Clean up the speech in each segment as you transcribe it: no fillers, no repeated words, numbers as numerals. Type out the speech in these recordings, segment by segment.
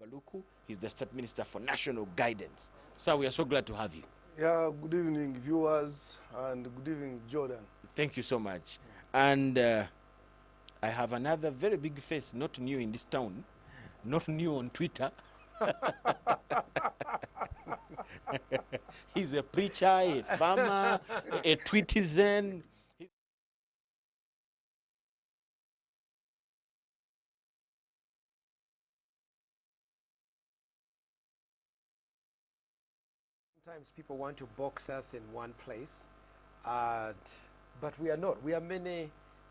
Baluku. He's the State Minister for National Guidance. Sir, we are so glad to have you. Yeah, good evening, viewers, and good evening, Jordan. Thank you so much. And I have another very big face, not new in this town, not new on Twitter. He's a preacher, a farmer, a tweetizen. Sometimes people want to box us in one place, but we are not. We are many.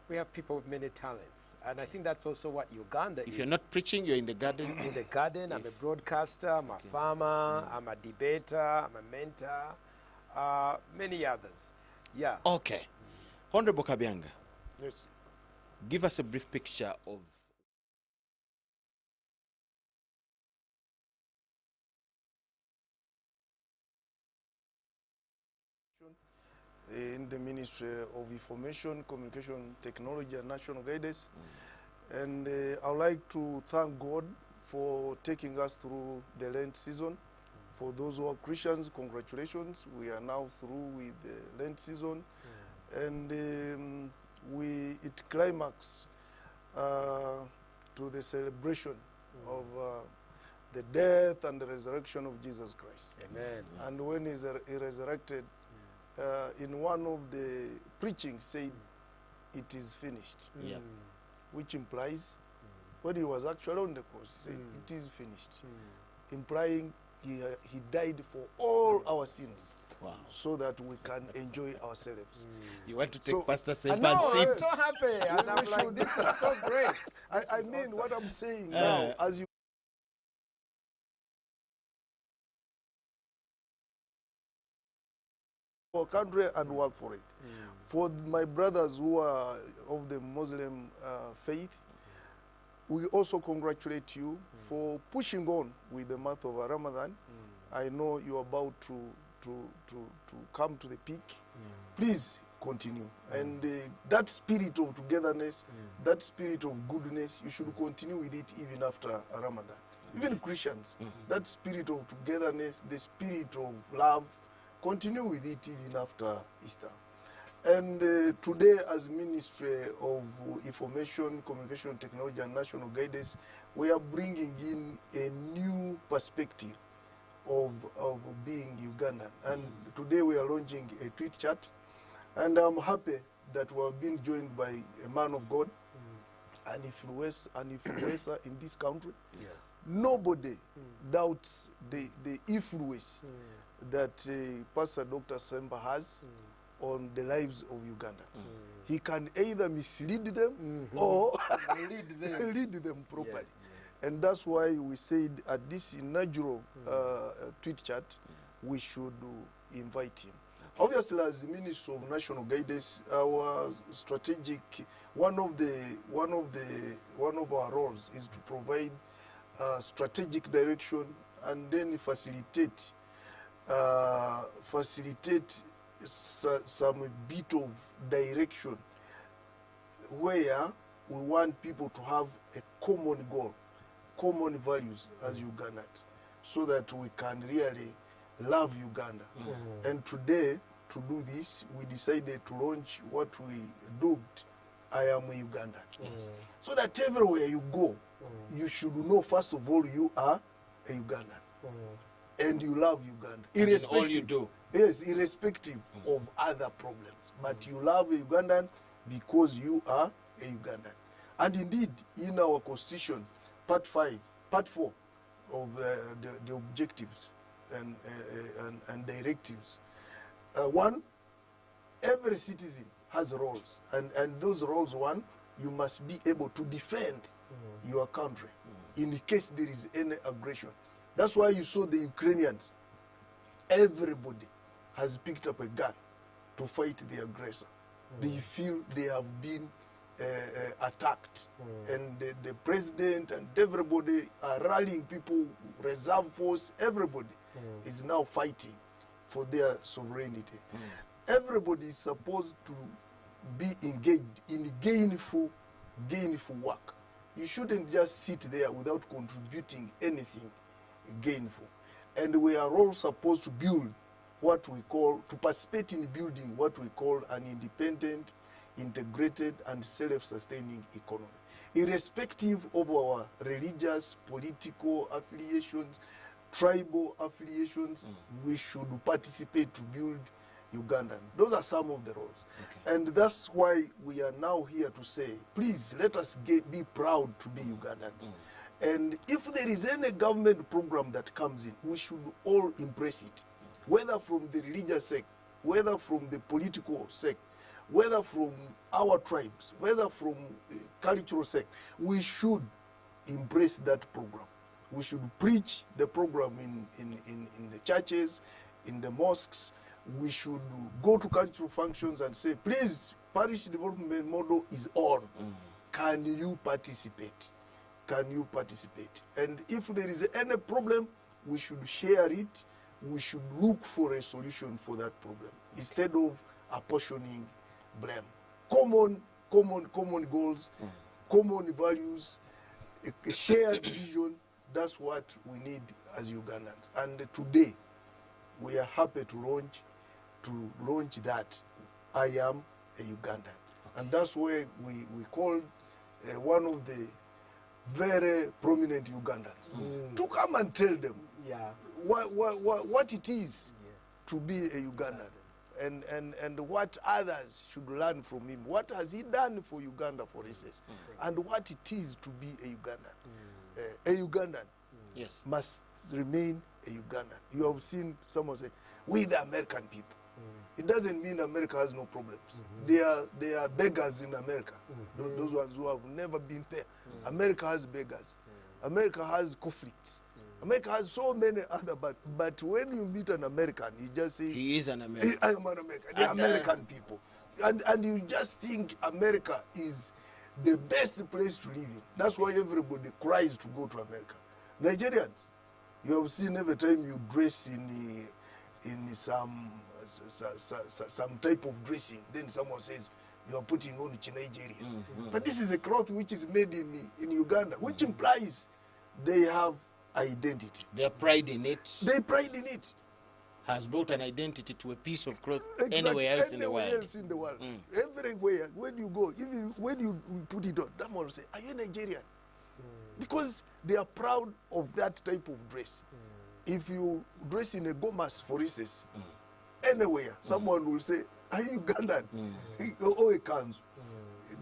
We have people with many talents, and I think that's also what Uganda is. If you're not preaching, you're in the garden. In the garden, I'm a broadcaster, I'm a farmer, I'm a debater, I'm a mentor, many others. Yeah. Okay. Honorable Kabyanga. Yes. Give us a brief picture of in the Ministry of Information, Communication, Technology and National Guidance. And I would like to thank God for taking us through the Lent season. For those who are Christians, congratulations. We are now through with the Lent season. And it climax to the celebration of the death and the resurrection of Jesus Christ. Amen. And when he resurrected, in one of the preachings said, it is finished. Yeah. Which implies, when he was actually on the cross, he said, it is finished. Implying he died for all our sins. Wow. So that we can enjoy ourselves. You want to take Pastor I Semba's know, seat? I'm so happy. And I'm like, this is so great. I mean, awesome. what I'm saying now, as you for country and work for it. For my brothers who are of the Muslim faith, we also congratulate you for pushing on with the month of Ramadan. I know you're about to come to the peak. Please continue. And that spirit of togetherness, that spirit of goodness, you should continue with it even after Ramadan. Even Christians, that spirit of togetherness, the spirit of love, continue with it even after Easter. And today, as Ministry of Information, Communication, Technology and National Guidance, we are bringing in a new perspective of being Ugandan. And today we are launching a tweet chat. And I'm happy that we have been joined by a man of God, an influencer in this country. Yes. Nobody doubts the influence that Pastor Dr. Semba has on the lives of Ugandans. He can either mislead them or lead them properly. And that's why we said at this inaugural tweet chat, we should invite him. Obviously, as the Minister of National Guidance, our strategic one of our roles is to provide strategic direction and then facilitate some bit of direction where we want people to have a common goal, common values as Ugandans, so that we can really love Uganda. And today, to do this, we decided to launch what we dubbed I Am a Ugandan. So that everywhere you go, you should know, first of all, you are a Ugandan. And you love Uganda. Irrespective. All you do. Yes, irrespective of other problems. But you love Ugandan because you are a Ugandan. And indeed, in our constitution, part 4 of the objectives and directives, one, every citizen has roles. And those roles, one, you must be able to defend your country in case there is any aggression. That's why you saw the Ukrainians. Everybody has picked up a gun to fight the aggressor. They feel they have been attacked. And the president and everybody are rallying people, reserve force, everybody is now fighting for their sovereignty. Everybody is supposed to be engaged in gainful work. you shouldn't just sit there without contributing anything gainful. And we are all supposed to build what we call, to participate in building what we call an independent, integrated, and self-sustaining economy. Irrespective of our religious, political affiliations, tribal affiliations, we should participate to build Ugandan. Those are some of the roles. Okay. And that's why we are now here to say, please let us be proud to be Ugandans. And if there is any government program that comes in, we should all embrace it, whether from the religious sect, whether from the political sect, whether from our tribes, whether from cultural sect. We should embrace that program. We should preach the program in the churches, in the mosques. We should go to cultural functions and say, please, parish development model is on. Can you participate? Can you participate? And if there is any problem, we should share it. We should look for a solution for that problem instead of apportioning blame. Common goals, common values, a shared vision. That's what we need as Ugandans. And today, we are happy to launch that. I am a Ugandan. And that's where we called one of the very prominent Ugandans to come and tell them what it is to be a Ugandan, and what others should learn from him. What has he done for Uganda, for instance, and what it is to be a Ugandan. A Ugandan Yes. must remain a Ugandan. You have seen someone say, we the American people. It doesn't mean America has no problems. They are beggars in America. Those ones who have never been there. America has beggars. America has conflicts. America has so many other, but when you meet an American, you just say, He is an American. I am an American. They are American people. And you just think America is the best place to live in. That's why everybody cries to go to America. Nigerians, you have seen every time you dress in some type of dressing, then someone says you are putting on Nigerian. But this is a cloth which is made in Uganda, which implies they have identity. Their pride in it They pride in it. has brought an identity to a piece of cloth Exactly. anywhere else in the world. Anywhere else in the world. Everywhere, when you go, even when you put it on, someone will say, are you Nigerian? Because they are proud of that type of dress. If you dress in a gomas, for instance, anywhere, someone will say, are you Ugandan? Or a kanzu.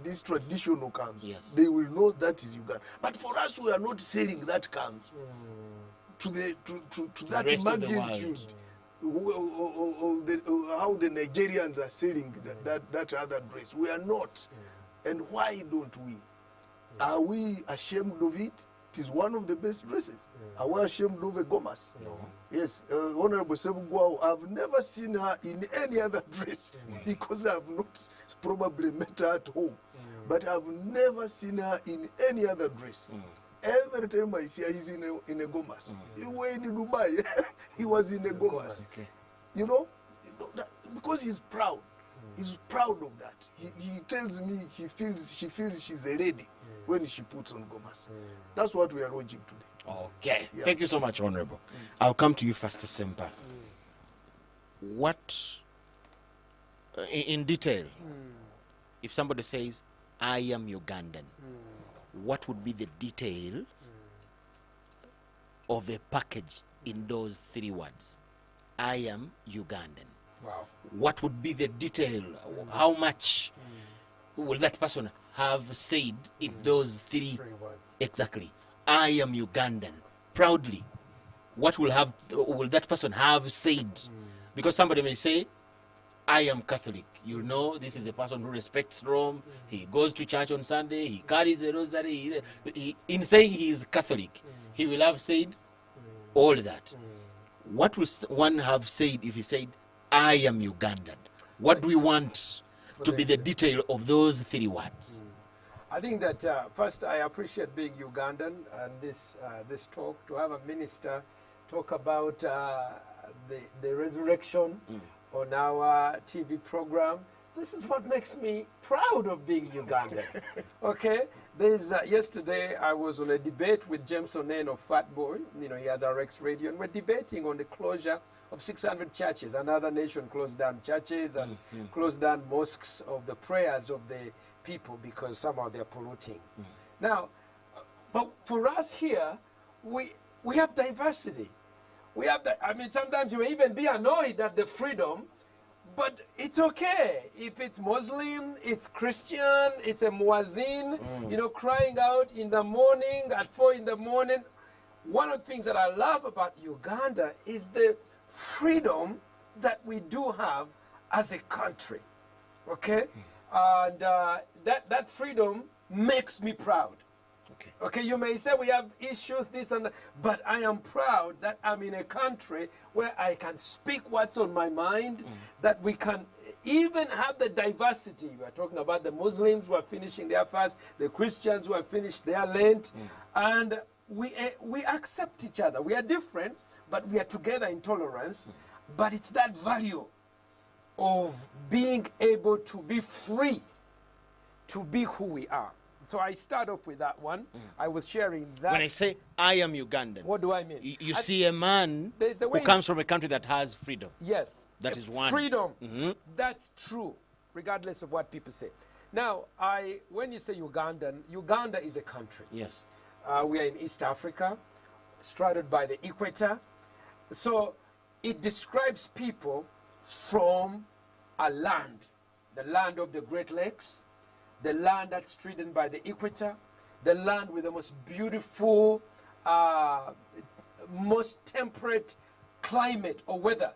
This traditional kanzu. Yes. They will know that is Uganda. But for us, we are not selling that kanzu to that rest of the magnitude. How the Nigerians are selling that other dress. We are not. And why don't we? Are we ashamed of it? It is one of the best dresses. Are we ashamed of a gomas? No. Yes, Honorable Sebugwao, I've never seen her in any other dress because I've not probably met her at home. But I've never seen her in any other dress. Every time I see her, he's in a gomas. He went in Dubai, he was in a gomas. Okay. You know, because he's proud. He's proud of that. He tells me she feels she's a lady when she puts on gomas. That's what we are launching today. Okay. Yeah. Thank you so much, Honorable. I'll come to you first, Sempa. What, in detail, if somebody says, I am Ugandan, what would be the detail of a package in those 3 words? I am Ugandan. Wow. What would be the detail? How much will that person have said in those 3 words. exactly? I am Ugandan. Proudly. What will that person have said? Because somebody may say, I am Catholic. You know, this is a person who respects Rome. He goes to church on Sunday. He carries a rosary. In saying he is Catholic, he will have said all that. What will one have said if he said, I am Ugandan? What do we want to be the detail of those 3 words? I think that first I appreciate being Ugandan and this talk, to have a minister talk about the resurrection on our TV program. This is what makes me proud of being Ugandan. Okay, There's yesterday I was on a debate with James Onen of Fat Boy. You know, he has RX Radio, and we're debating on the closure of 600 churches. Another nation closed down churches and closed down mosques of the prayers of the people because somehow they're polluting. Now, but for us here, we have diversity. We have I mean, sometimes you may even be annoyed at the freedom, but it's okay. If it's Muslim, it's Christian, it's a muezzin, you know, crying out in the morning, at 4 in the morning. One of the things that I love about Uganda is the freedom that we do have as a country, okay? And that freedom makes me proud. Okay, you may say we have issues, this and that, but I am proud that I'm in a country where I can speak what's on my mind, that we can even have the diversity. We are talking about the Muslims who are finishing their fast, the Christians who have finished their Lent, and we accept each other. We are different, but we are together in tolerance. But it's that value of being able to be free, to be who we are. So I start off with that one. I was sharing that. When I say I am Ugandan, What do I mean? you see a man There's a who way- comes from a country that has freedom. Yes. That is one. Freedom. That's true, regardless of what people say. Now, when you say Ugandan, Uganda is a country. Yes. We are in East Africa, straddled by the equator. So it describes people from a land, the land of the Great Lakes, the land that's stridden by the equator, the land with the most beautiful, most temperate climate or weather.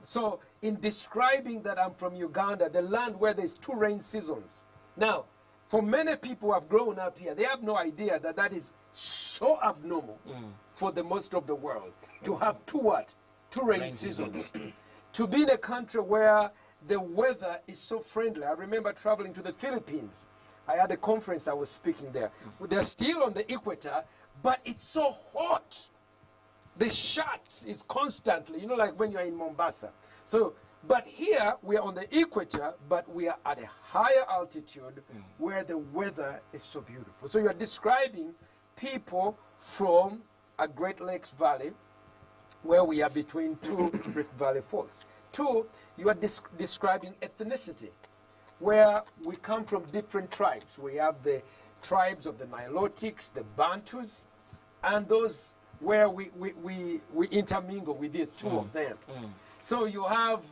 So in describing that I'm from Uganda, the land where there's 2 rain seasons. Now, for many people who have grown up here, they have no idea that that is so abnormal for the most of the world to have 2 what? 2 rain seasons. To be in a country where the weather is so friendly. I remember traveling to the Philippines. I had a conference, I was speaking there. They're still on the equator, but it's so hot. The shot is constantly, you know, like when you're in Mombasa. So, but here we are on the equator, but we are at a higher altitude where the weather is so beautiful. So you're describing people from a Great Lakes Valley where we are between 2 Rift Valley Falls. 2, you are describing ethnicity, where we come from different tribes. We have the tribes of the Nilotics, the Bantus, and those where we intermingle within 2 of them. So you have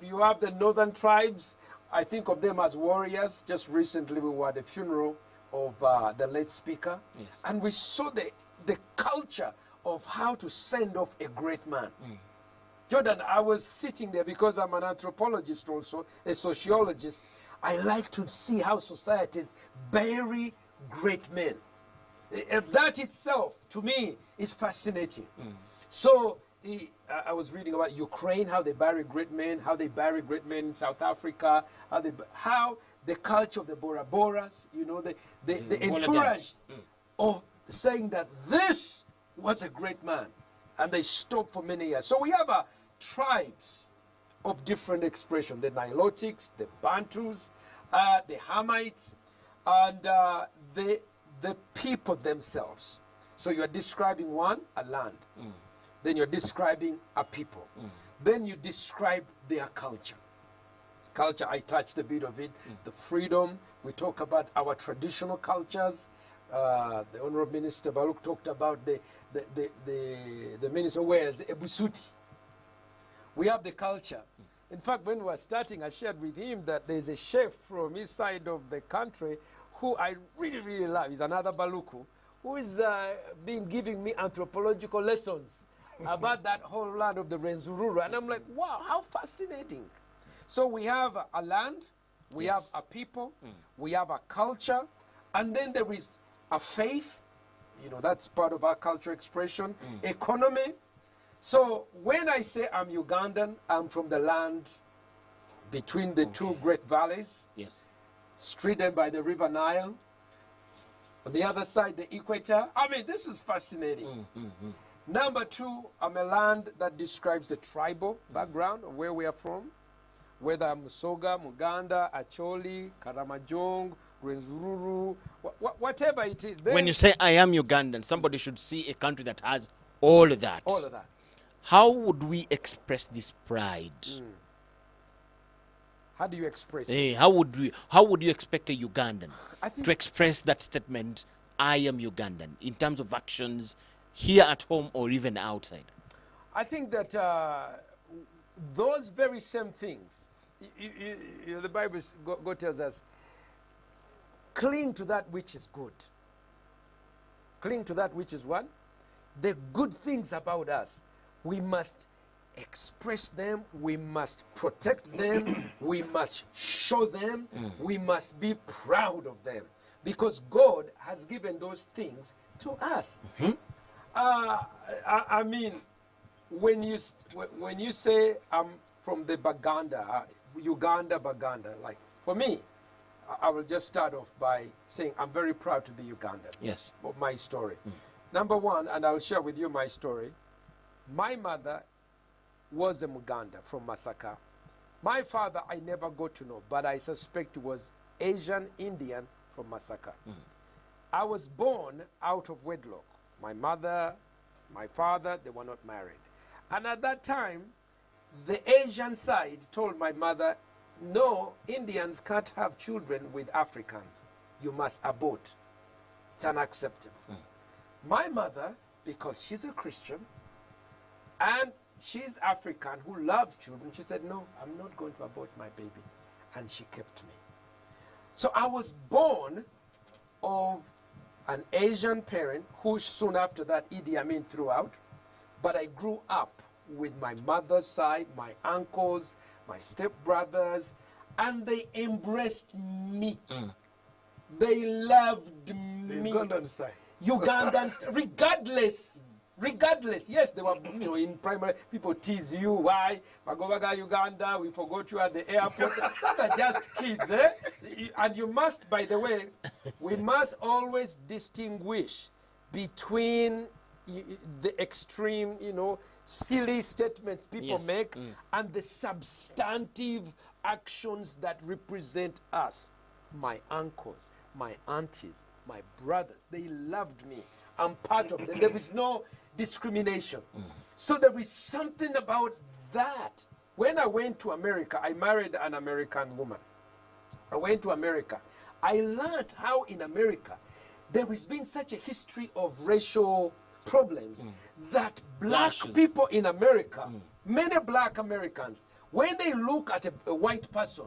you have the northern tribes. I think of them as warriors. Just recently we were at the funeral of the late speaker. Yes. And we saw the culture of how to send off a great man. Jordan, I was sitting there because I'm an anthropologist also, a sociologist. I like to see how societies bury great men. That itself, to me, is fascinating. So I was reading about Ukraine, how they bury great men, how they bury great men in South Africa, how the culture of the Bora Boras, you know, the entourage of saying that this was a great man. And they stopped for many years. So we have tribes of different expression. The Nilotics, the Bantus, the Hamites, and the people themselves. So you're describing one, a land. Then you're describing a people. Then you describe their culture. Culture, I touched a bit of it. The freedom, we talk about our traditional cultures. The Honorable Minister Baruch talked about the minister wears a busuti. We have the culture. In fact, when we were starting, I shared with him that there's a chef from his side of the country who I really, really love. He's another Baluku, who is been giving me anthropological lessons about that whole land of the Renzururu. And I'm like, wow, how fascinating. So we have a land, we have a people, we have a culture, and then there is a faith. You know, that's part of our cultural expression. Economy. So when I say I'm Ugandan, I'm from the land between the 2 great valleys. Yes. Stridden by the River Nile. On the other side, the equator. I mean, this is fascinating. Number 2, I'm a land that describes the tribal background of where we are from. Whether I'm Musoga, Muganda, Acholi, Karamajong, Rwenzururu, whatever it is. Then When you say I am Ugandan, somebody should see a country that has all of that. all of that. How would we express this pride? How do you express it? Eh, how would you expect a Ugandan I think to express that statement, I am Ugandan, in terms of actions here at home or even outside? I think that those very same things, you know, the Bible God tells us, cling to that which is good. Cling to that which is what? The good things about us. We must express them. We must protect them. We must show them. We must be proud of them. Because God has given those things to us. I mean, when you say I'm from the Baganda, Uganda, Baganda, like for me, I will just start off by saying I'm very proud to be Ugandan. Yes. Of my story. Number one, and I'll share with you my story. My mother was a Muganda from Masaka. My father, I never got to know, but I suspect he was Asian Indian from Masaka. I was born out of wedlock. My mother, my father, they were not married. And at that time, the Asian side told my mother, no, Indians can't have children with Africans. You must abort. It's unacceptable. My mother, because she's a Christian, and she's African who loves children, she said, no, I'm not going to abort my baby. And she kept me. So I was born of an Asian parent who soon after that Idi Amin threw out. But I grew up with my mother's side, my uncles, my stepbrothers, and they embraced me. They loved me. Ugandan style. Ugandans, regardless. Yes, they were, you know, in primary, people tease you, why? Magobaga, Uganda, we forgot you at the airport. Those are just kids, eh? And you must, by the way, we must always distinguish between the extreme, you know, silly statements people make and the substantive actions that represent us. My uncles, my aunties, my brothers, they loved me. I'm part of them. There is no discrimination. So there is something about that. When I went to America, I married an American woman. I went to America. I learned how in America there has been such a history of racial problems that black people in America, many black Americans, when they look at a white person,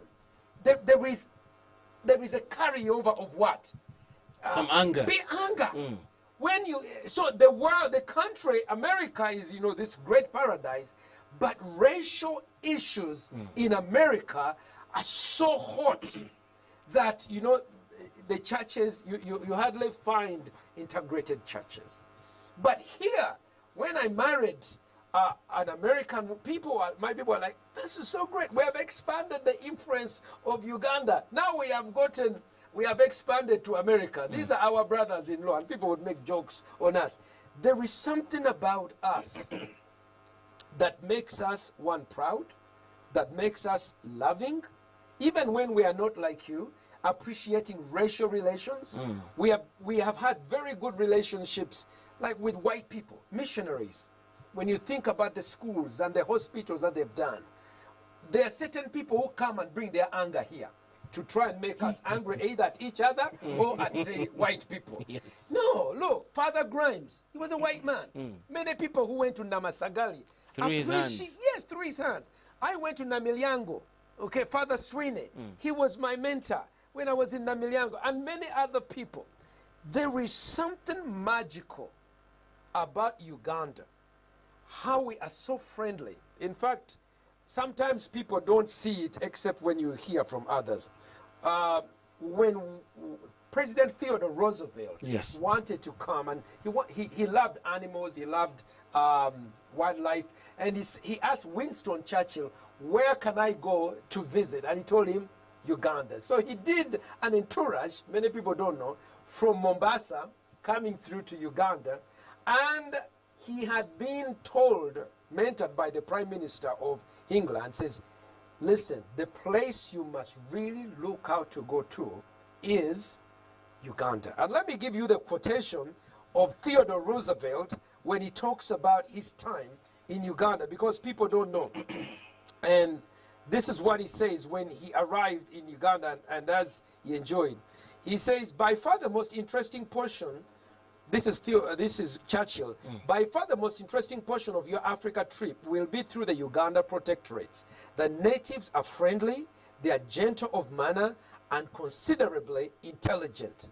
there is a carryover of what? Some anger. Be anger. When you, so the world, the country, America is, you know, this great paradise, but racial issues in America are so hot that, you know, the churches, you hardly find integrated churches. But here, when I married an American, my people are like, this is so great. We have expanded the influence of Uganda. Now we have expanded to America. These are our brothers-in-law, and people would make jokes on us. There is something about us that makes us, one, proud, that makes us loving, even when we are not like you, appreciating racial relations. We have had very good relationships, like with white people, missionaries. When you think about the schools and the hospitals that they've done, there are certain people who come and bring their anger here to try and make us angry either at each other or at white people. Yes. No, look, Father Grimes, he was a white man. Many people who went to Namasagali Through his hands. Yes, through his hands. I went to Namilyango. Okay, Father Sweeney, he was my mentor when I was in Namilyango, and many other people. There is something magical about Uganda, how we are so friendly. In fact, sometimes people don't see it except when you hear from others. When President Theodore Roosevelt wanted to come, and he loved animals, he loved wildlife, and he asked Winston Churchill, where can I go to visit? And he told him, Uganda. So he did an entourage, many people don't know, from Mombasa coming through to Uganda, and he had been told, mentored by the Prime Minister of England, says, listen, the place you must really look out to go to is Uganda. And let me give you the quotation of Theodore Roosevelt when he talks about his time in Uganda, because people don't know. And this is what he says when he arrived in Uganda and as he enjoyed. He says, by far the most interesting portion, this is Churchill, by far the most interesting portion of your Africa trip will be through the Uganda protectorates. The natives are friendly, they are gentle of manner, and considerably intelligent.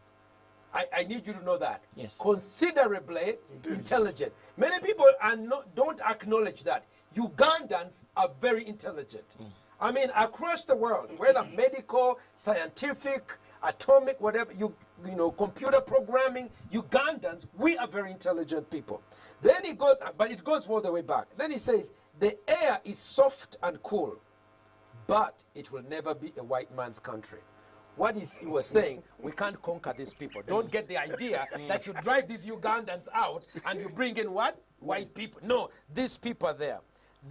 I need you to know that. Yes. Considerably intelligent. Many people don't acknowledge that. Ugandans are very intelligent. I mean, across the world, whether medical, scientific, atomic, whatever, you know, computer programming, Ugandans, we are very intelligent people. Then he goes, but it goes all the way back. Then he says, the air is soft and cool, but it will never be a white man's country. What he was saying, we can't conquer these people. Don't get the idea that you drive these Ugandans out and you bring in what? White people. No, these people are there.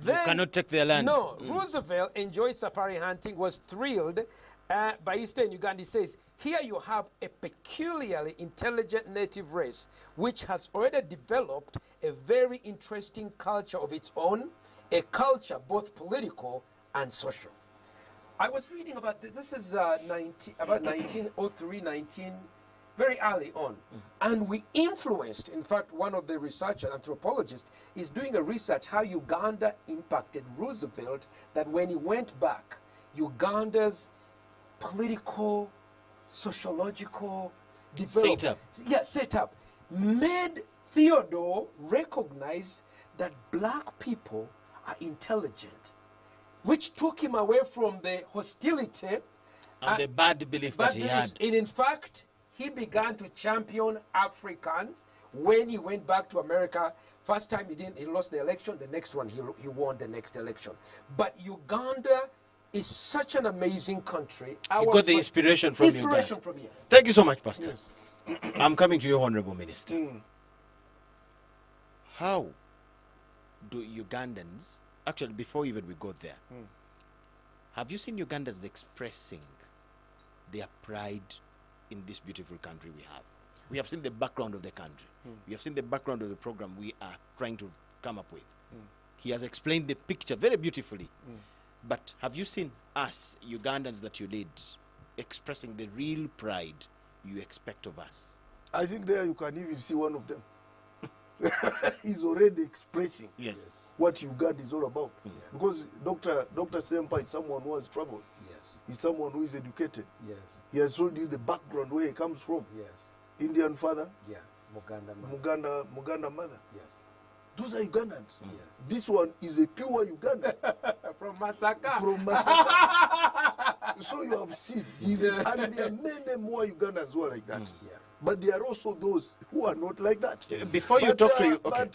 Then, you cannot take their land. No, Roosevelt enjoyed safari hunting, was thrilled by Eastern Uganda. He says, here you have a peculiarly intelligent native race which has already developed a very interesting culture of its own, a culture both political and social. I was reading about this is about 1903, very early on. And we influenced, in fact, one of the researchers, anthropologists, is doing a research how Uganda impacted Roosevelt, that when he went back, Uganda's political, sociological development, setup made Theodore recognize that black people are intelligent, which took him away from the hostility and the bad belief that he had. And in fact, he began to champion Africans when he went back to America. First time he lost the election, the next one he won the next election. But Uganda is such an amazing country. You got the inspiration from Uganda. From here. Thank you so much, Pastor. Yes. I'm coming to you, Honorable Minister. How do Ugandans, actually before even we go there, have you seen Ugandans expressing their pride in this beautiful country we have? We have seen the background of the country. We have seen the background of the program we are trying to come up with. He has explained the picture very beautifully. But have you seen us, Ugandans that you lead, expressing the real pride you expect of us? I think there you can even see one of them. He's already expressing what Uganda is all about. Because Dr. Sempa is someone who has traveled. He's someone who is educated. He has told you the background where he comes from. Indian father. Muganda mother. Those are Ugandans. This one is a pure Ugandan. From Masaka. So you have seen, and there are many more Ugandans who are like that. But there are also those who are not like that. Before you talk to you, okay.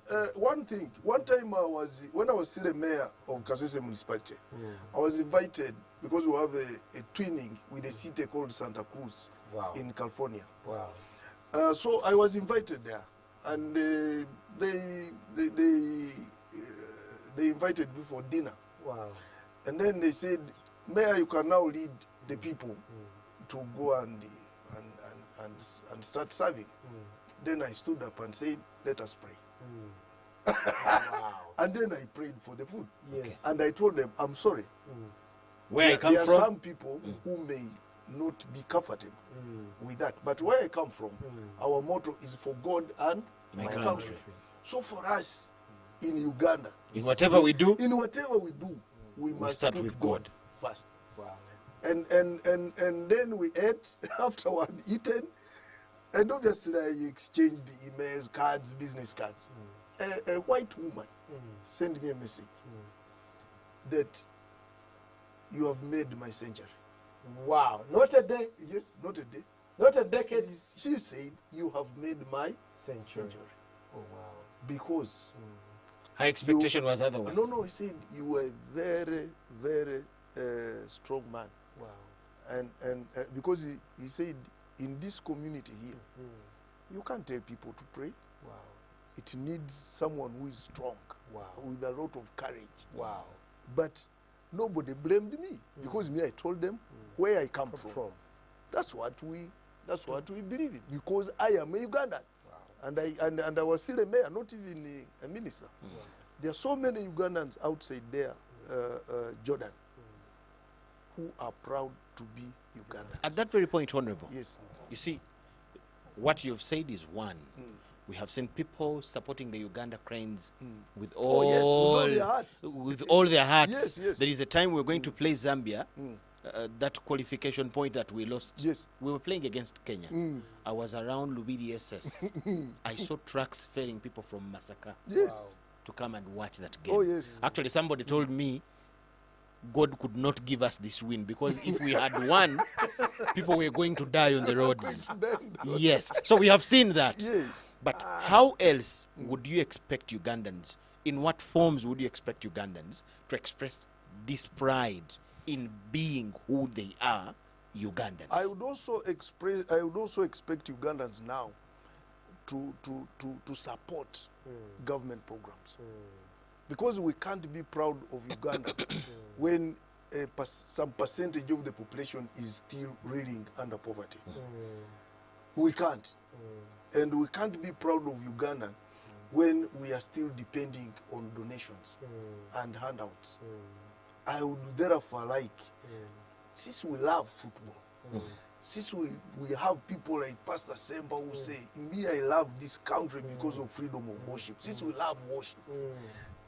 But one thing, one time when I was still a mayor of Kasese municipality, I was invited because we have a twinning with a city called Santa Cruz in California. So I was invited there, and they invited me for dinner. And then they said, Mayor, you can now lead the people to go and start serving. Then I stood up and said, let us pray. And then I prayed for the food. And I told them, I'm sorry. Where I come there from? are some people who may not be comfortable with that. But where I come from, our motto is for God and my country. So for us in Uganda, in whatever we do, we must start put with God first. And then we ate, afterward eaten, and obviously I exchanged the emails, cards, business cards. A white woman sent me a message that you have made my century. Wow, not a day. Yes, not a day. Not a decade. She said, you have made my century. Oh, wow. Because her expectation was otherwise. No, he said, you were very, very strong man. Wow. And because he said, in this community here, you can't tell people to pray. Wow. It needs someone who is strong, with a lot of courage. Wow. But nobody blamed me, because me, I told them where I come from. That's what we believe in, because I am a Ugandan. And I was still a mayor, not even a minister. There are so many Ugandans outside there, Jordan, who are proud to be Ugandans. At that very point, Honorable, Yes. you see, what you've said is one. We have seen people supporting the Uganda cranes with all, yes, with all their hearts. with all their hearts. Yes, yes. There is a time we were going to play Zambia. That qualification point that we lost. Yes. We were playing against Kenya. I was around Lubidi SS. I saw trucks ferrying people from Masaka Yes. to come and watch that game. Oh, yes. Actually, somebody told me God could not give us this win, because if we had won, people were going to die on the roads. Yes. So we have seen that. Yes. But how else would you expect Ugandans, in what forms would you expect Ugandans to express this pride in being who they are, Ugandans? I would also expect Ugandans now to support government programs. Because we can't be proud of Uganda when some percentage of the population is still reeling under poverty. We can't. And we can't be proud of Uganda when we are still depending on donations and handouts. I would therefore like, since we love football, since we have people like Pastor Semba who say, me, I love this country because of freedom of worship. Since we love worship,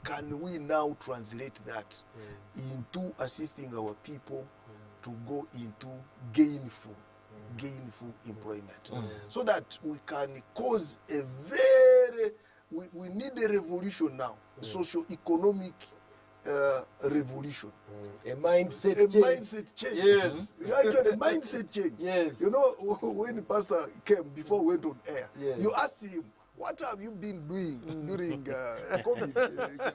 can we now translate that into assisting our people to go into gainful employment, so that we can cause a very, we need a revolution now, socio-economic revolution. A mindset change. Mindset change. Yes. Actually, a mindset change. Yes. You know, when Pastor came before we went on air, Yes. you asked him, what have you been doing during COVID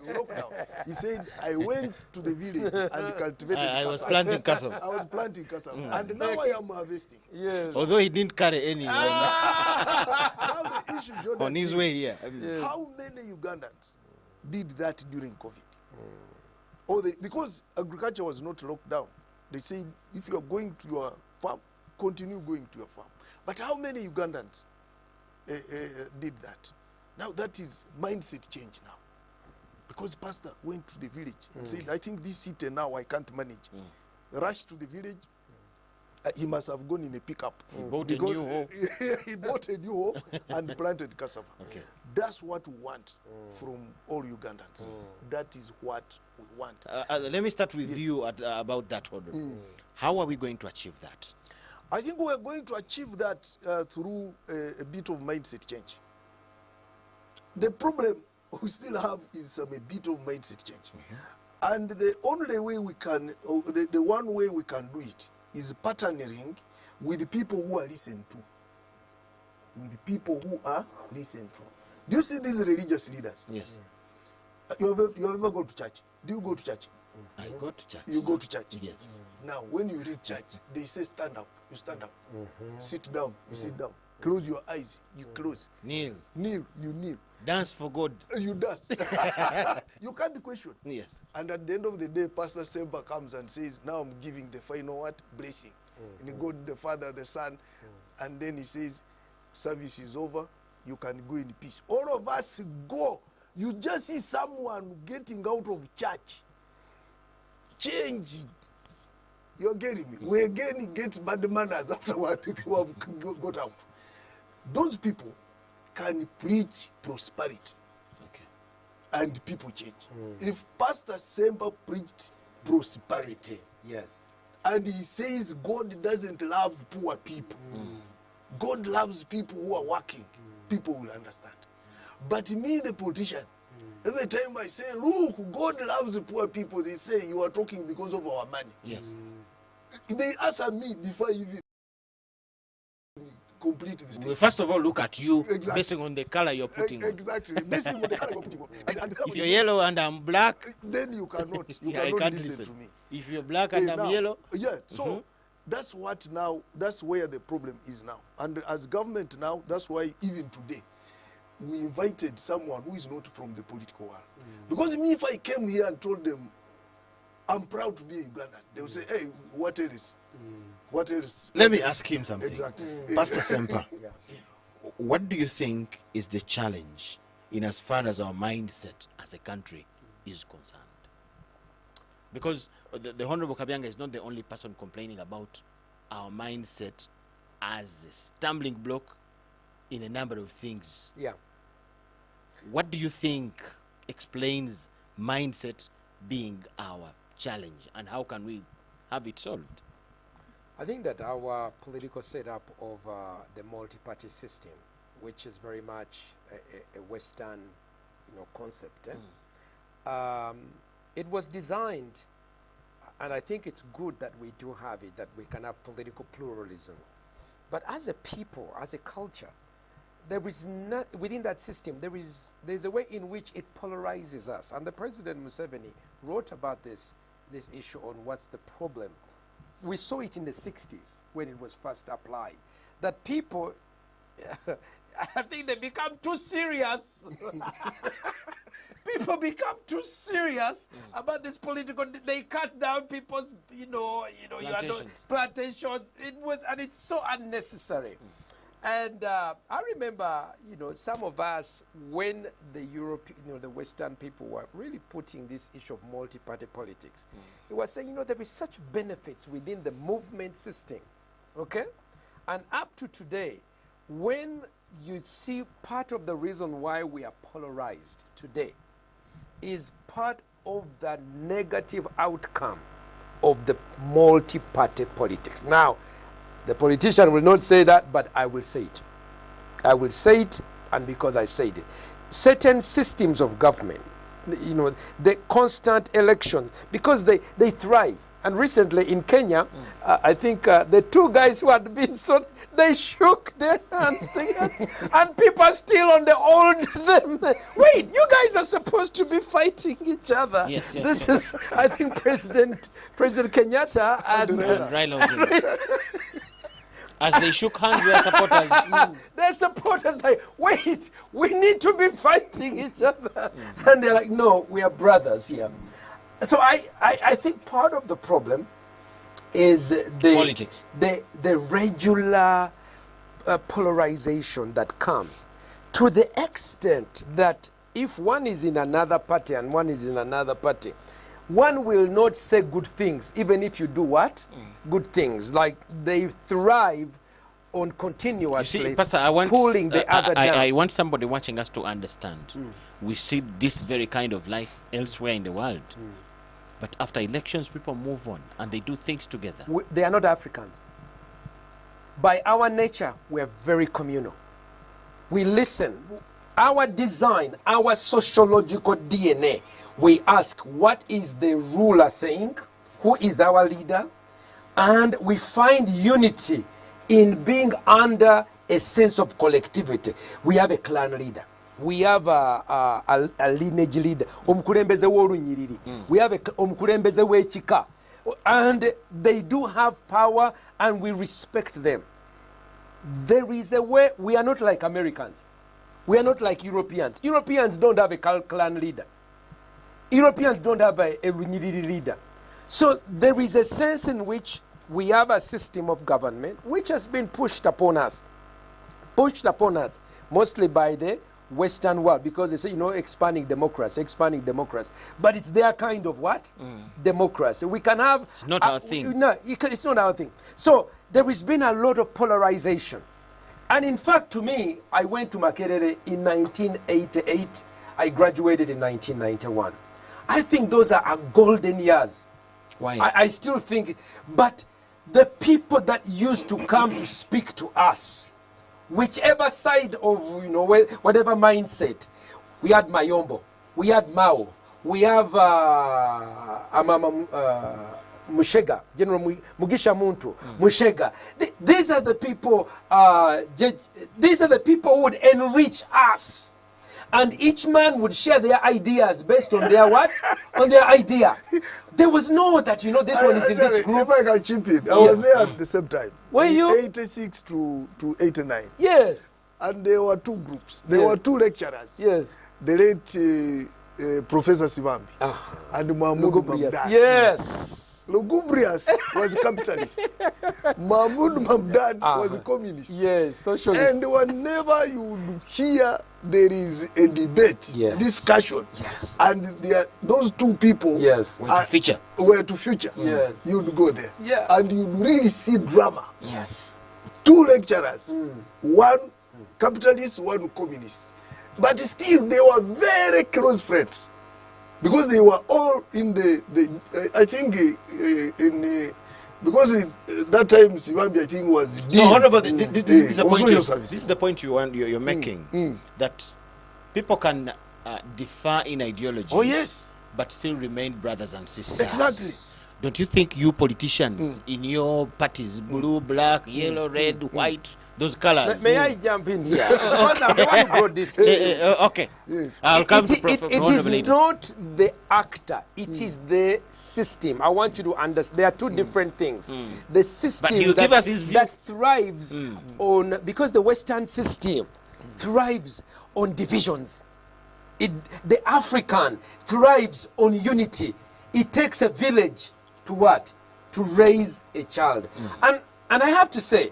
lockdown? He said, I went to the village and cultivated I was cassava. planting cassava. I was planting cassava. And now I am harvesting. Yes. Although he didn't carry any Now the issue, Jordan, on his is way here. how many Ugandans did that during COVID? Because agriculture was not locked down. They said, if you are going to your farm, continue going to your farm. But how many Ugandans did that? Now that is mindset change now. Because pastor went to the village and said, I think this city now I can't manage. Rushed to the village. He must have gone in a pickup. He bought a new hoe. He bought a new hoe and planted cassava. Okay. That's what we want from all Ugandans. That is what we want. Let me start with you about that order. How are we going to achieve that? I think we are going to achieve that through a bit of mindset change. The problem we still have is a bit of mindset change. And the only way we can, the one way we can do it is partnering with the people who are listened to. With the people who are listened to. Do you see these religious leaders? Yes. You ever go to church? Do you go to church? I go to church. You go to church? Yes. Now, when you reach church, they say stand up. You stand up. Sit down. You sit down. Close your eyes. You close. Kneel. Kneel. You kneel. Dance for God. You dance. You can't question. Yes. And at the end of the day, Pastor Semba comes and says, now I'm giving the final what? Blessing. And God the Father, the Son, and then he says, service is over. You can go in peace. All of us go. You just see someone getting out of church. Change it. You're getting me? We again get bad manners after what we have got out. Those people can preach prosperity. Okay. And people change. If Pastor Semba preached prosperity, Yes. and he says God doesn't love poor people, God loves people who are working, people will understand. But me, the politician, every time I say, look, God loves poor people, they say, you are talking because of our money. Yes. They answer me before I even complete the We statement. first of all look at you Exactly. based on the color you're putting on. Exactly. Based on the color you're putting on. And If you're yellow and I'm black, then you cannot, I can't listen to me. If you're black and I'm Now, yellow, Yeah, so that's what now, that's where the problem is now. And as government now, that's why even today, we invited someone who is not from the political world. Because me, if I came here and told them, I'm proud to be a Ugandan. They will say, hey, what else? What else? Let me ask him something. Exactly. Pastor Semper, Yeah. what do you think is the challenge in as far as our mindset as a country is concerned? Because the Honorable Kabyanga is not the only person complaining about our mindset as a stumbling block in a number of things. Yeah. What do you think explains mindset being our challenge, and how can we have it solved? I think that our political setup of the multi-party system, which is very much a Western, concept, it was designed, and I think it's good that we do have it, that we can have political pluralism. But as a people, as a culture, there is not, within that system, there's a way in which it polarizes us. And the President Museveni wrote about this issue on what's the problem. We saw it in the 60s when it was first applied, that people, I think they become too serious. People become too serious about this political. They cut down people's, plantations. And it's so unnecessary. And I remember, some of us, when the the Western people were really putting this issue of multi-party politics, they were saying, there is such benefits within the movement system, okay? And up to today, when you see part of the reason why we are polarized today is part of the negative outcome of the multi-party politics. Now, the politician will not say that, but I will say it. I will say it, and because I said it. Certain systems of government, the constant elections, because they thrive. And recently in Kenya, I think the two guys who had been they shook their hands together, and people are still on the old them. Wait, you guys are supposed to be fighting each other. Yes. This is, I think, President Kenyatta and Raila Odinga. As they shook hands, their supporters. Their supporters like, wait, we need to be fighting each other. And they're like, no, we are brothers here. So I think part of the problem is the Politics. The regular polarization that comes, to the extent that if one is in another party and one is in another party, one will not say good things, even if you do what? Good things. Like they thrive on continuously You see, Pastor, pulling the other down. I want somebody watching us to understand. We see this very kind of life elsewhere in the world. But after elections, people move on and they do things together. They are not Africans. By our nature, we are very communal. We listen. Our design, our sociological DNA, we ask, what is the ruler saying? Who is our leader? And we find unity in being under a sense of collectivity. We have a clan leader. We have a lineage leader. Omukulembeze w'olunyiriri. We have a omukulembeze w'ekika. And they do have power, and we respect them. There is a way. We are not like Americans. We are not like Europeans. Europeans don't have a clan leader. Europeans don't have a lunyiriri leader. So there is a sense in which we have a system of government which has been pushed upon us mostly by the Western world, because they say, expanding democracy. But it's their kind of what? Democracy. We can have... It's not our thing. No, it's not our thing. So there has been a lot of polarization. And in fact, to me, I went to Makerere in 1988. I graduated in 1991. I think those are golden years. Why? I still think, but the people that used to come to speak to us, whichever side of, whatever mindset, we had Mayombo, we had Mao, we have Mushega, General Mugisha Muntu, Mushega. These are the people. These are the people who would enrich us. And each man would share their ideas based on their what? On their idea. There was no that, this one is in this group. If I can chip in, I was there at the same time. Were you? 86 to 89. Yes. And there were two groups. There were two lecturers. Yes. The late Professor Sibambi and Mahmoud Lugubrious. Mamdani. Yes. Lugubrious was capitalist. Mahmoud Mamdani was communist. Yes, socialist. And whenever you would hear there is a debate, Yes. discussion, Yes. and those two people Yes. Were to feature. were to feature, Yes. you'd go there. Yes. And you'd really see drama. Yes. Two lecturers, one capitalist, one communist. But still, they were very close friends because they were all in I think, because that time Sibambi, I think, was So, dean. honorable, this is the of point. social This services. is the point you're making. That people can differ in ideology. Oh, yes. But still remain brothers and sisters. Exactly. Don't you think you politicians in your parties, blue, black, yellow, red, white, those colors? May I jump in here? Because I'm the one who brought this. Okay. Yes. I'll come to It is not the actor, it is the system. I want you to understand. There are two different things. The system But he'll give us his view. that thrives on, because the Western system thrives on divisions. The African thrives on unity. It takes a village to what? To raise a child. And I have to say,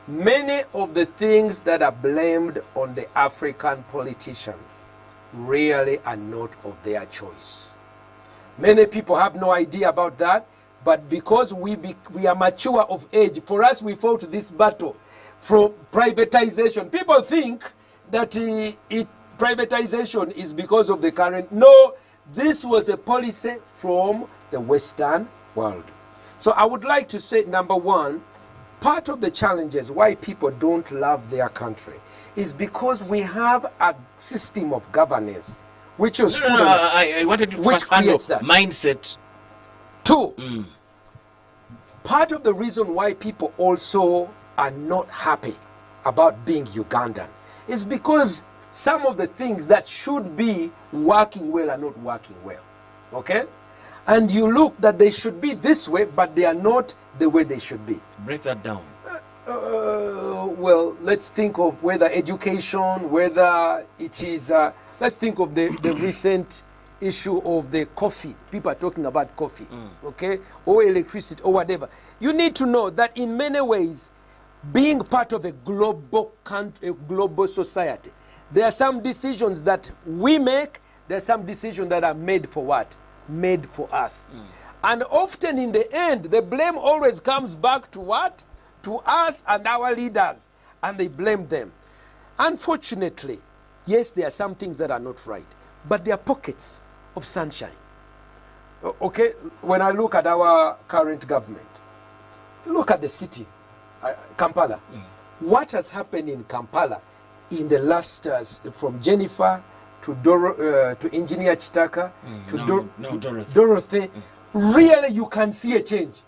many of the things that are blamed on the African politicians really are not of their choice. Many people have no idea about that, but because we are mature of age, for us we fought this battle from privatization. People think that privatization is because of the current. No, this was a policy from the Western world. So I would like to say, number one, part of the challenges why people don't love their country is because we have a system of governance which was I wanted to which first handle creates that. mindset. Two, part of the reason why people also are not happy about being Ugandan is because some of the things that should be working well are not working well. Okay? And you look that they should be this way, but they are not the way they should be. Break that down. Well, let's think of whether education, whether it is, let's think of the recent issue of the coffee. People are talking about coffee, okay? Or electricity or whatever. You need to know that in many ways, being part of a global country, a global society, there are some decisions that we make, there are some decisions that are made for what? Made for us. And often in the end, the blame always comes back to what? To us and our leaders. And they blame them. Unfortunately, yes, there are some things that are not right. But there are pockets of sunshine. Okay, when I look at our current government, look at the city, Kampala. What has happened in Kampala in the last, from Jennifer to to Engineer Chitaka to Dorothy, really you can see a change.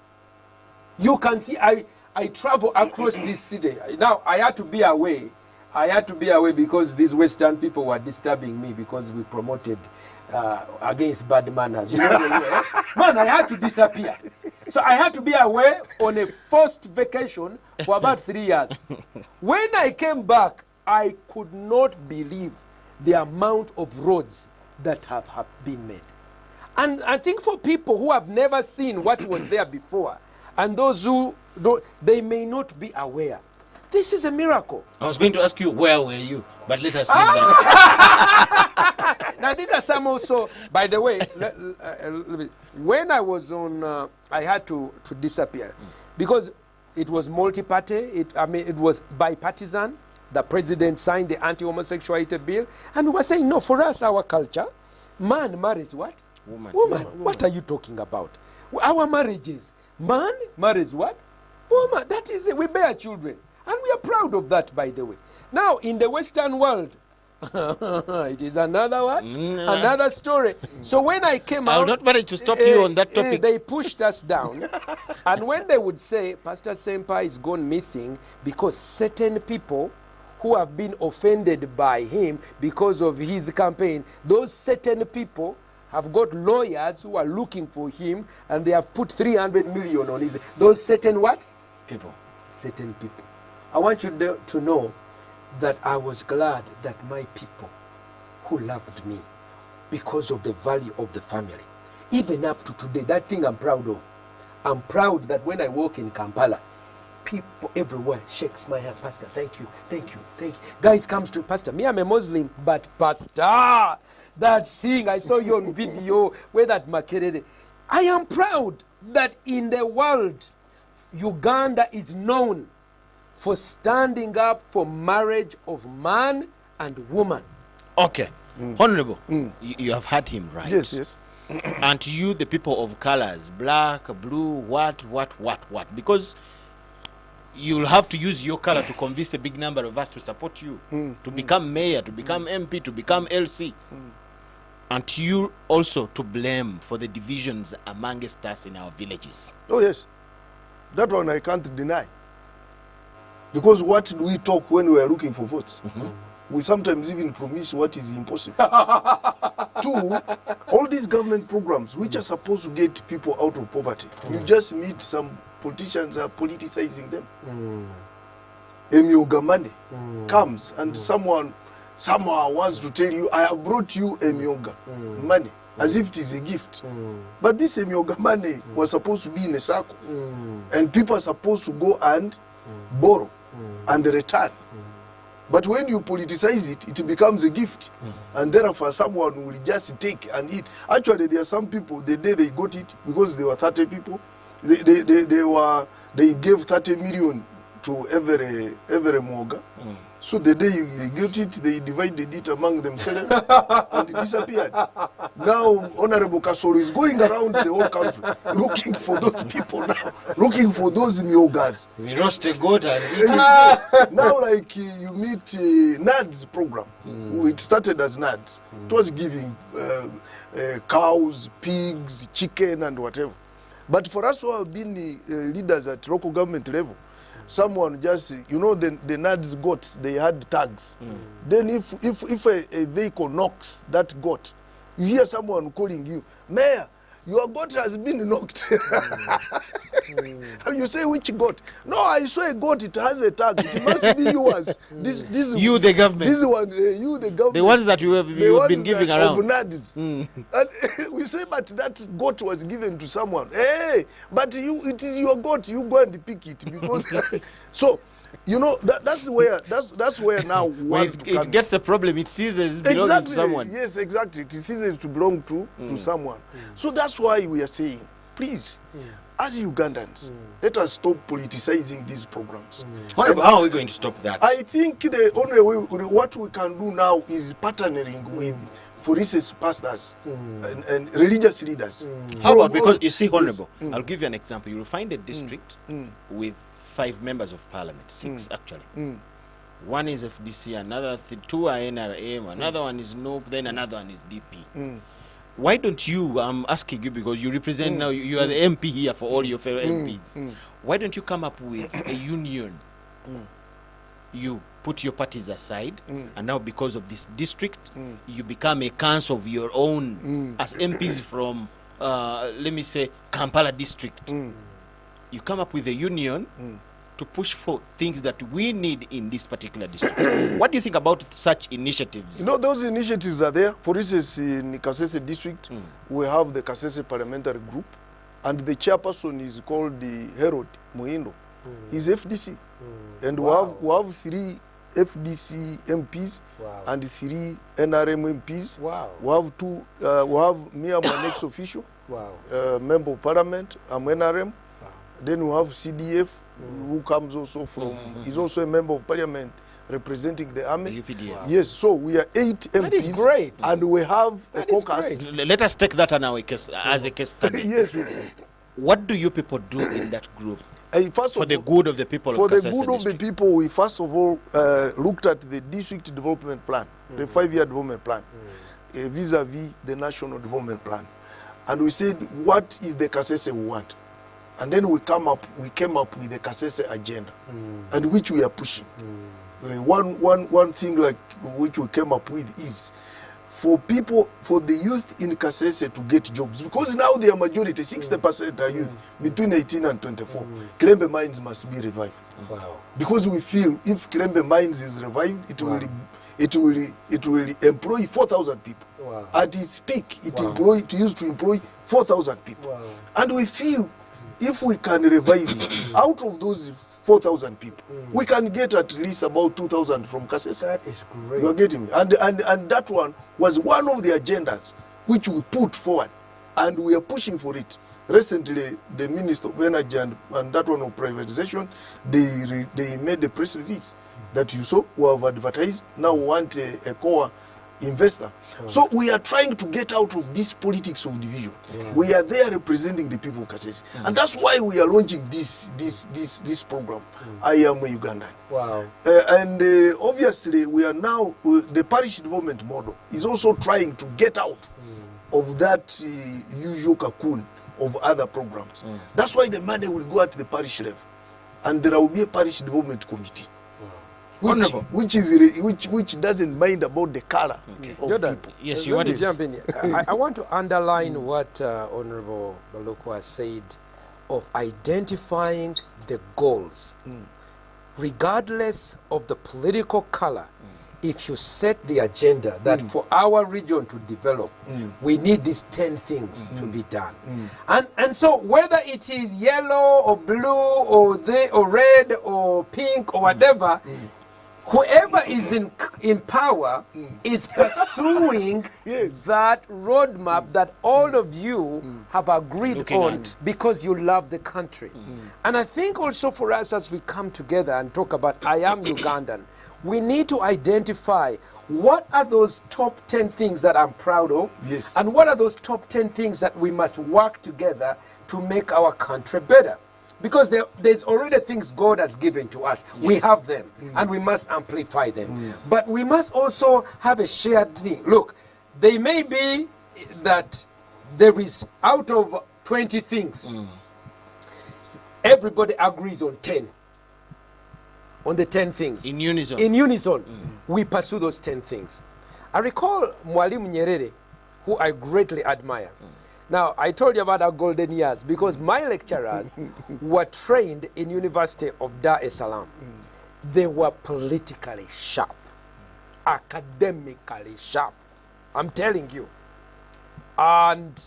You can see, I travel across this city. Now, I had to be away. I had to be away because these Western people were disturbing me because we promoted against bad manners. You know, man, I had to disappear. So I had to be away on a forced vacation for about 3 years. When I came back, I could not believe the amount of roads that have been made. And I think for people who have never seen what was there before, and those who don't, they may not be aware. This is a miracle. I was going to ask you, where were you? But let us leave that. Now, these are some also, by the way, when I was on, I had to disappear because it was multi-party, it was bipartisan. The president signed the anti-homosexuality bill, and we were saying, no, for us, our culture, man marries what? Woman. What are you talking about? Our marriages, man marries what? Woman. That is it. We bear children. And we are proud of that, by the way. Now, in the Western world, it is another one, another story. So when I came out... I'll not manage to stop you on that topic. They pushed us down. And when they would say, Pastor Sempa is gone missing because certain people who have been offended by him because of his campaign, those certain people have got lawyers who are looking for him, and they have put 300 million on his... Those certain what? People. Certain people. I want you to know that I was glad that my people who loved me because of the value of the family. Even up to today, that thing I'm proud of. I'm proud that when I walk in Kampala, people everywhere shakes my hand. Pastor, thank you, thank you, thank you. Guys comes to Pastor. Me, I'm a Muslim, but Pastor, that thing I saw you on video where that Makerere. I am proud that in the world, Uganda is known for standing up for marriage of man and woman. Okay. Honorable, you have heard him, right? Yes, yes. And to you, the people of colors, black, blue, what? Because you'll have to use your color to convince the big number of us to support you, to become mayor, to become MP, to become LC. And to you also to blame for the divisions amongst us in our villages. Oh, yes. That one I can't deny. Because what do we talk when we are looking for votes? We sometimes even promise what is impossible. Two, all these government programs which are supposed to get people out of poverty, you just meet some politicians are politicizing them. Emioga comes and someone wants to tell you, I have brought you Emioga money, as if it is a gift. But this Emioga money was supposed to be in a circle. And people are supposed to go and borrow and return. But when you politicize it, it becomes a gift. And therefore, someone will just take and eat. Actually, there are some people, the day they got it, because there were 30 people, they gave 30 million to every Moga. So the day they got it, they divided it among themselves and it disappeared. Now, Honorable Kasoro is going around the whole country looking for those people now, looking for those Miogas. We roast a goat and eat it. Now, like you meet NADS program, it started as NADS. It was giving cows, pigs, chicken, and whatever. But for us who have been leaders at local government level, someone just, you know, the NADS goats, they had tags. Then if a vehicle knocks that goat, you hear someone calling you, Mayor, your goat has been knocked. You say, which goat? No, I saw a goat, it has a tag. It must be yours. This you, the government. This one, you, the government. The ones that you have been giving around. Of NADS. And we say, but that goat was given to someone. Hey, but it is your goat. You go and pick it because. So, you know, that's where now when it gets a problem, it ceases belonging to someone. Yes, exactly. It ceases to belong to someone. So that's why we are saying, please, as Ugandans, let us stop politicizing these programs. How are we going to stop that? I think the only way, what we can do now is partnering with, for instance, pastors and religious leaders. How about, because you see, Honorable, I'll give you an example. You will find a district with 5 members of parliament, 6 actually. One is FDC, another 2 are NRM, another one is NOP, then another one is DP. Why don't you, I'm asking you because you represent now, you are the MP here for all your fellow MPs. Why don't you come up with a union? You put your parties aside, and now because of this district, you become a council of your own as MPs from, let me say, Kampala district. You come up with a union to push for things that we need in this particular district. What do you think about such initiatives? You know, those initiatives are there. For instance, in Kasese district, we have the Kasese parliamentary group, and the chairperson is called the Herod Muhindo. He's FDC. And we have 3 FDC MPs and 3 NRM MPs. We have 2, we have me, I'm an ex-official, member of parliament, I'm NRM. Then we have CDF, who comes also from, is also a member of parliament representing the army. The UPDF. Yes, so we are 8 MPs. That is great. And we have a caucus. Let us take that as a case study. Yes. What do you people do in that group? For the good of the people for of the Kasese good of district? the people, we first of all looked at the district development plan, the 5-year development plan, vis-a-vis the national development plan. And we said, what is the Kasese we want? And then we came up with the Kasese agenda, and which we are pushing. One thing like which we came up with is, for people, for the youth in Kasese to get jobs, because now they are majority, 60% are youth between 18 and 24. Kilembe Mines must be revived. Wow. Because we feel if Kilembe Mines is revived, it will employ 4,000 people. Wow. At its peak, it used to employ 4,000 people. Wow. And we feel if we can revive it, out of those 4,000 people, we can get at least about 2,000 from Kasese. That is great. You are getting me? And that one was one of the agendas which we put forward, and we are pushing for it. Recently, the Minister of Energy and that one of privatization, they made a press release that you saw, who have advertised, now want a core investor. So we are trying to get out of this politics of division. We are there representing the people of Kasese. And that's why we are launching this program, I Am a Ugandan. Wow. And obviously we are now, the parish development model is also trying to get out of that usual cocoon of other programs. That's why the money will go at the parish level. And there will be a parish development committee. Which doesn't mind about the color of Jordan, people. Yes, you want to jump in here. I want to underline what Honorable Baloko has said of identifying the goals. Regardless of the political color, if you set the agenda that for our region to develop, we need these 10 things to be done. And so whether it is yellow or blue or red or pink or whatever, whoever is in power is pursuing that roadmap that all of you have agreed on because you love the country. And I think also for us, as we come together and talk about I Am Ugandan, we need to identify what are those top 10 things that I'm proud of, and what are those top 10 things that we must work together to make our country better. Because there's already things God has given to us. We have them, and we must amplify them. But we must also have a shared thing. Look, they may be that there is, out of 20 things, everybody agrees on 10. On the 10 things. In unison. In unison, we pursue those 10 things. I recall Mwalimu Nyerere, who I greatly admire. Now, I told you about our golden years because my lecturers were trained in University of Dar es Salaam. They were politically sharp, academically sharp. I'm telling you. And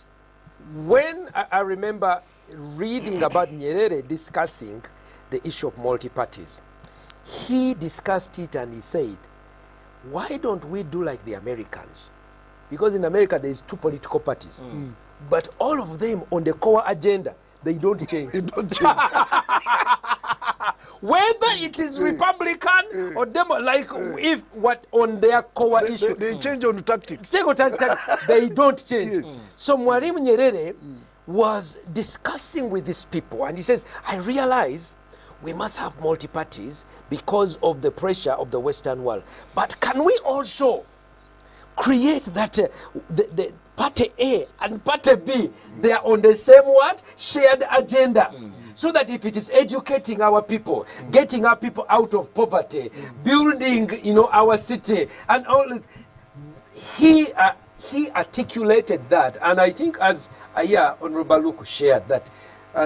when I remember reading about Nyerere discussing the issue of multi-parties, he discussed it and he said, why don't we do like the Americans? Because in America there's 2 political parties. But all of them on the core agenda, they don't change. They don't change. Whether it is Republican or Democrat, like if what on their core issue. They change on tactics. They don't change. So Mwalimu Nyerere was discussing with these people, and he says, I realize we must have multi-parties because of the pressure of the Western world. But can we also create that the Party A and Party B, they are on the same shared agenda. So that if it is educating our people, getting our people out of poverty, building, our city, and all, he articulated that, and I think as Honorable Luku shared that,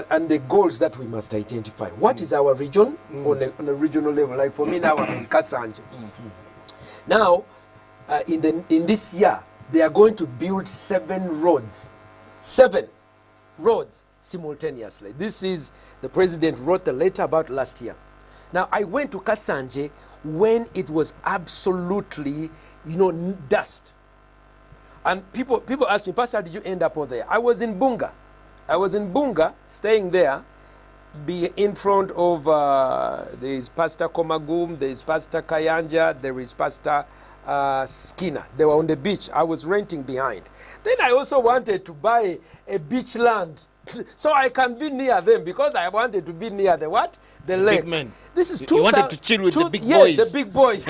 and the goals that we must identify. What is our region on a regional level? Like for me now, I'm in Kasanje. Now, in this year, they are going to build 7 roads. 7 roads simultaneously. This is, the president wrote the letter about last year. Now, I went to Kasanje when it was absolutely, dust. And people asked me, Pastor, did you end up over there? I was in Bunga. Staying there, be in front of, there is Pastor Komagum, there is Pastor Kayanja, there is Pastor Skinner. They were on the beach. I was renting behind. Then I also wanted to buy a beach land so I can be near them, because I wanted to be near the what? The lake. Big men. This is You wanted to chill with the big boys. Yes, the big boys.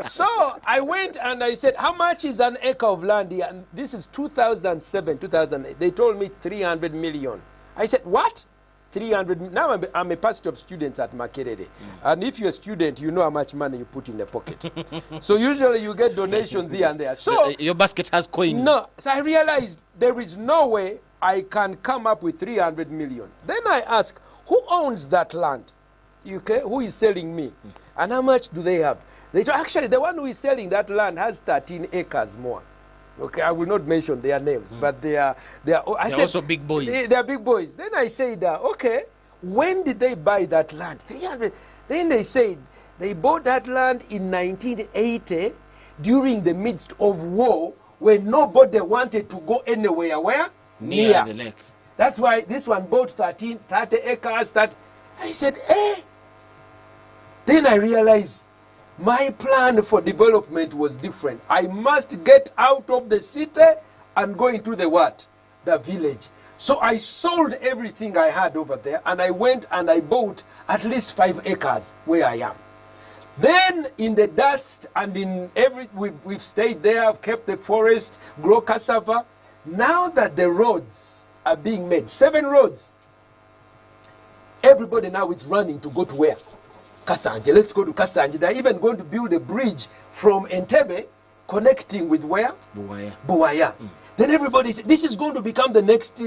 So I went and I said, how much is an acre of land here? And this is 2007, 2008. They told me 300 million. I said, what? 300. Now I'm a pastor of students at Makerere. And if you're a student, you know how much money you put in the pocket. So usually you get donations here and there. So your basket has coins. no, so I realized there is no way I can come up with 300 million. Then I ask, who owns that land? Okay, who is selling me? And how much do they have? They actually, the one who is selling that land has 13 acres more. Okay, I will not mention their names, but they're also big boys. They are big boys. Then I said, okay, when did they buy that land? 300. Then they said they bought that land in 1980 during the midst of war when nobody wanted to go anywhere. Where? Near the lake. That's why this one bought 30 acres. That I said, eh. Then I realized my plan for development was different. I must get out of the city and go into the what? The village. So I sold everything I had over there and I went and I bought at least 5 acres where I am. Then in the dust and in we've stayed there, kept the forest, grow cassava. Now that the roads are being made, 7 roads, everybody now is running to go to where? Kasanje. Let's go to Kasanje. They're even going to build a bridge from Entebbe connecting with where? Buwaya. Then everybody said, this is going to become the next.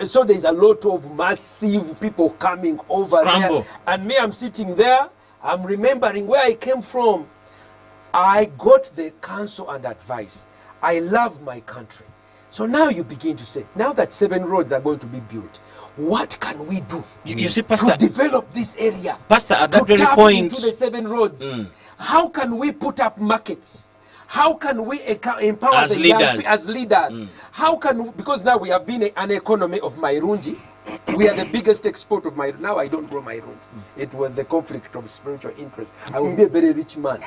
So there's a lot of massive people coming over there. And me, I'm sitting there. I'm remembering where I came from. I got the counsel and advice. I love my country. So now you begin to say, now that 7 roads are going to be built, what can we do you see, Pastor, to develop this area? Pastor, at that to very tap point, into the 7 roads. How can we put up markets? How can we empower as the young leaders. as leaders? How can we, because now we have been an economy of Mairunji. We are the biggest export of Mairunji. Now I don't grow Mairunji. It was a conflict of spiritual interest. I will be a very rich man.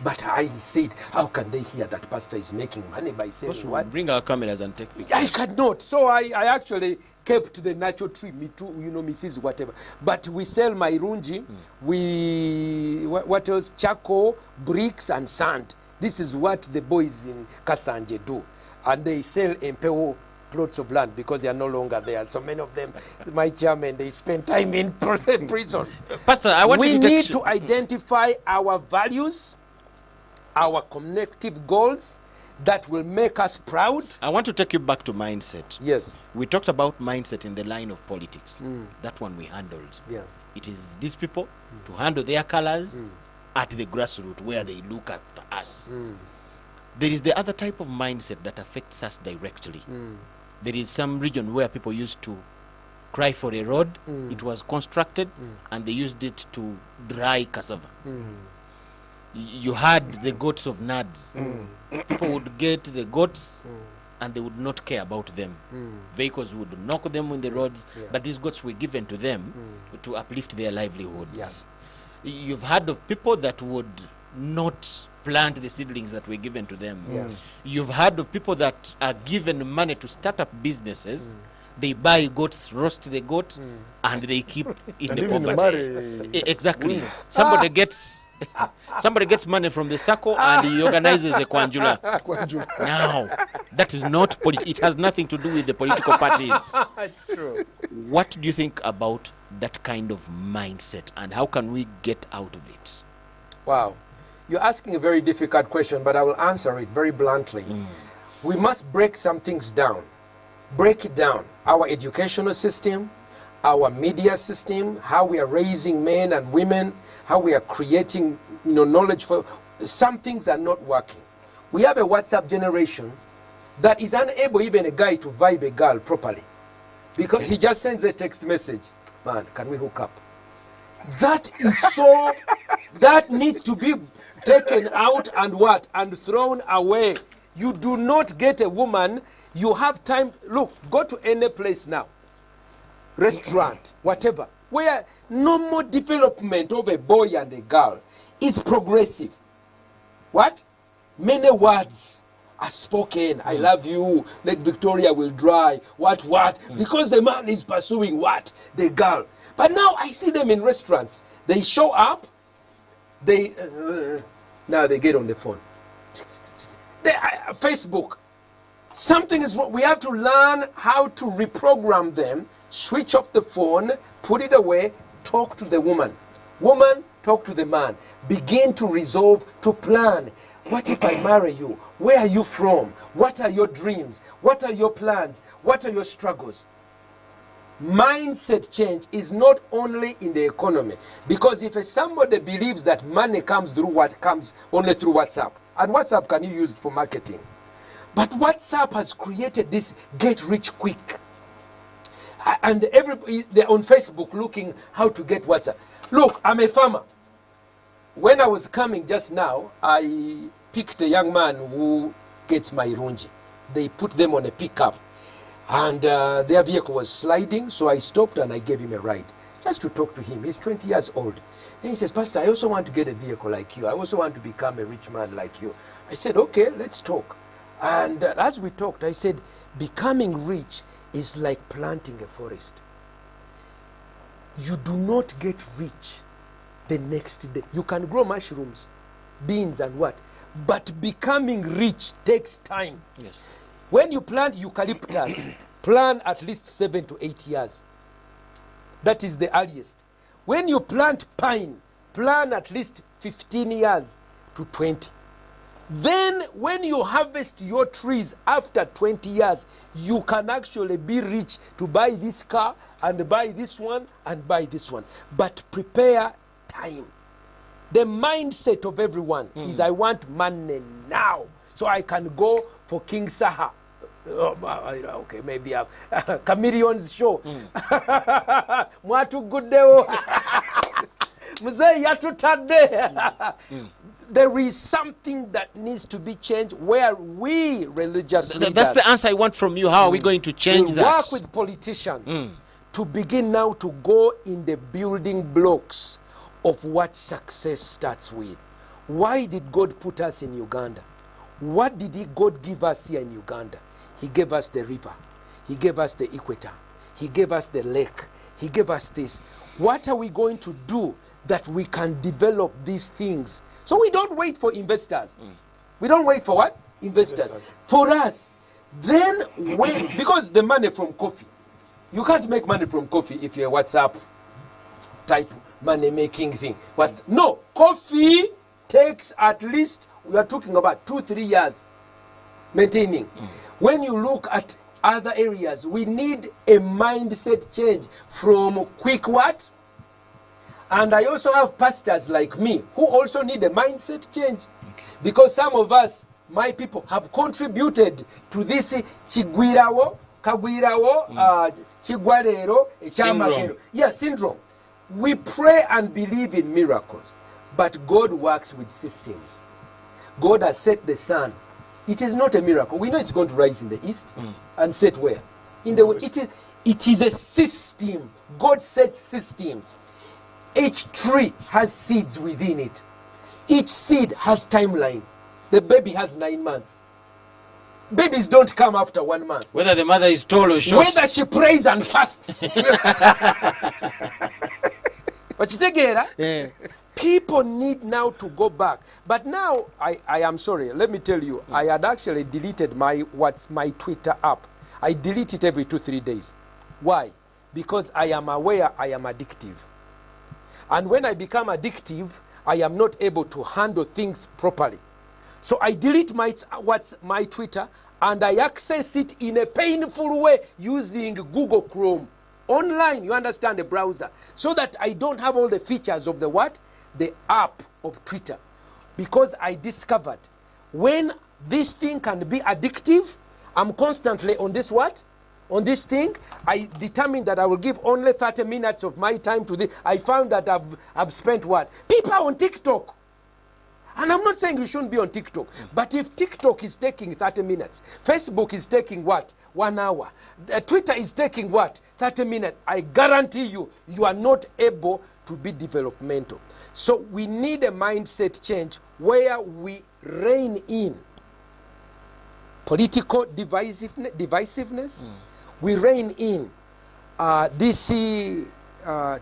But I said, how can they hear that pastor is making money by saying what? Bring our cameras and take pictures. I cannot. So I actually kept the natural tree, me too, you know, Mrs. whatever. But we sell Mairunji, what else? Charcoal, bricks and sand. This is what the boys in Kasanje do. And they sell Empeo plots of land because they are no longer there. So many of them, my chairman, they spend time in prison. Pastor, I want we you to need to identify our values, our connective goals that will make us proud. I want to take you back to mindset. Yes. We talked about mindset in the line of politics. That one we handled. Yeah. It is these people to handle their colors at the grassroots where they look after us. There is the other type of mindset that affects us directly. There is some region where people used to cry for a road. It was constructed and they used it to dry cassava. You had the goats of Nads. People would get the goats and they would not care about them. Vehicles would knock them in the roads, but these goats were given to them to uplift their livelihoods. Yes. You've heard of people that would not plant the seedlings that were given to them. You've heard of people that are given money to start up businesses. They buy goats, roast the goat, and they keep in And the even poverty. Exactly. Somebody gets money from the circle and he organizes a kwanjula. Now, that is not it has nothing to do with the political parties. It's true. What do you think about that kind of mindset and how can we get out of it? Wow. You're asking a very difficult question, but I will answer it very bluntly. We must break some things down. Break it down. Our educational system, our media system, how we are raising men and women, how we are creating knowledge for some things are not working. We have a WhatsApp generation that is unable, even a guy, to vibe a girl properly because he just sends a text message. Man, can we hook up? That is so, that needs to be taken out and what? And thrown away. You do not get a woman, you have time, look, go to any place now, restaurant, whatever, where normal development of a boy and a girl is progressive. What? Many words are spoken. I love you, Lake Victoria will dry, what, because the man is pursuing what? The girl. But now I see them in restaurants. They show up, they, now they get on the phone. Facebook. Something is wrong. We have to learn how to reprogram them, switch off the phone, put it away, talk to the woman. Woman, talk to the man. Begin to resolve, to plan. What if I marry you? Where are you from? What are your dreams? What are your plans? What are your struggles? Mindset change is not only in the economy, because if somebody believes that money comes through what comes only through WhatsApp, and WhatsApp can you use it for marketing, but WhatsApp has created this get rich quick, and everybody they're on Facebook looking how to get WhatsApp. Look, I'm a farmer. When I was coming just now, I picked a young man who gets my runji. They put them on a pickup. And their vehicle was sliding, so I stopped and I gave him a ride, just to talk to him. He's 20 years old. And he says, Pastor, I also want to get a vehicle like you. I also want to become a rich man like you. I said, okay, let's talk. And as we talked, I said, becoming rich is like planting a forest. You do not get rich the next day. You can grow mushrooms, beans and what, but becoming rich takes time. Yes. When you plant eucalyptus, plan at least 7 to 8 years. That is the earliest. When you plant pine, plan at least 15 years to 20. Then when you harvest your trees after 20 years, you can actually be rich to buy this car and buy this one and buy this one. But prepare time. The mindset of everyone is I want money now, so I can go for King Saha. Okay, maybe a Chameleon's show. Mwatu guddeo. Mzee yatutadde. There is something that needs to be changed where we religious leaders, that's the answer I want from you. How are we going to change that? Work with politicians to begin now to go in the building blocks of what success starts with. Why did God put us in Uganda? What did God give us here in Uganda? He gave us the river. He gave us the equator. He gave us the lake. He gave us this. What are we going to do that we can develop these things? So we don't wait for investors. We don't wait for what? Investors. For us. Then when, because the money from coffee, you can't make money from coffee if you're a WhatsApp type money making thing. No, coffee takes at least, we are talking about 2-3 years maintaining. When you look at other areas, we need a mindset change from quick what? And I also have pastors like me who also need a mindset change. Because some of us, my people, have contributed to this Chigwirawo, Kagwirawo, Chigwarero, Chamagero. Yeah, syndrome. We pray and believe in miracles, but God works with systems. God has set the sun. It is not a miracle. We know it's going to rise in the east and set where? In the west. It is a system. God sets systems. Each tree has seeds within it. Each seed has timeline. The baby has 9 months. Babies don't come after 1 month. Whether the mother is tall or short. Whether she prays and fasts. Yeah. People need now to go back. But now, I am sorry, let me tell you, I had actually deleted my Twitter app. I delete it every 2-3 days. Why? Because I am aware I am addictive. And when I become addictive, I am not able to handle things properly. So I delete my Twitter and I access it in a painful way using Google Chrome. Online, you understand, the browser. So that I don't have all the features of the what? The app of Twitter. Because I discovered when this thing can be addictive, I'm constantly on this what? On this thing. I determined that I will give only 30 minutes of my time to this. I found that I've spent what? People are on TikTok. And I'm not saying you shouldn't be on TikTok. But if TikTok is taking 30 minutes, Facebook is taking what? 1 hour. Twitter is taking what? 30 minutes. I guarantee you, you are not able to be developmental. So we need a mindset change where we rein in political divisiveness. We rein in these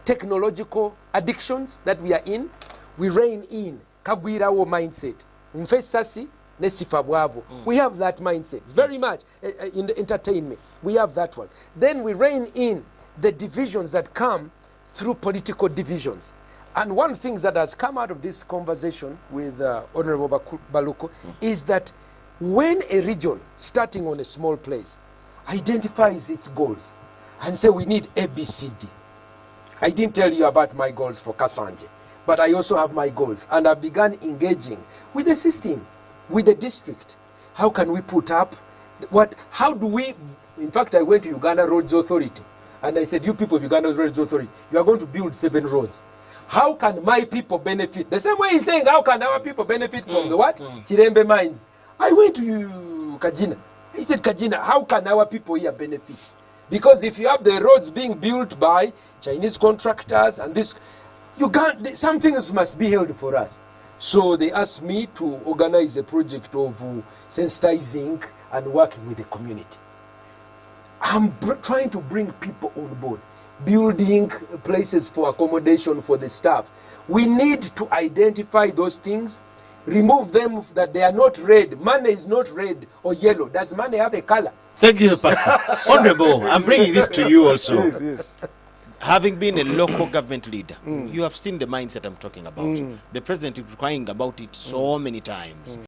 technological addictions that we are in. We rein in Kagwirawo mindset. Mfesasi, nesifa bwavo. We have that mindset. It's very much in the entertainment. We have that one. Then we rein in the divisions that come through political divisions. And one thing that has come out of this conversation with Honorable Baluko is that when a region, starting on a small place, identifies its goals and say we need A, B, C, D. I didn't tell you about my goals for Kasanje, but I also have my goals. And I began engaging with the system, with the district. How can we put up, how do we, in fact, I went to Uganda Roads Authority and I said, you people of Uganda Roads Authority, you are going to build 7 roads. How can my people benefit? The same way he's saying, how can our people benefit from the what? Chirembe mines. I went to Kajina. He said, Kajina, how can our people here benefit? Because if you have the roads being built by Chinese contractors and this, some things must be held for us. So they asked me to organize a project of sensitizing and working with the community. I'm trying to bring people on board, building places for accommodation for the staff. We need to identify those things, remove them that they are not red. Money is not red or yellow. Does money have a color? Thank you, Pastor. Honorable, I'm bringing this to you also. Yes. Having been a local government leader, you have seen the mindset I'm talking about. The president is crying about it so many times.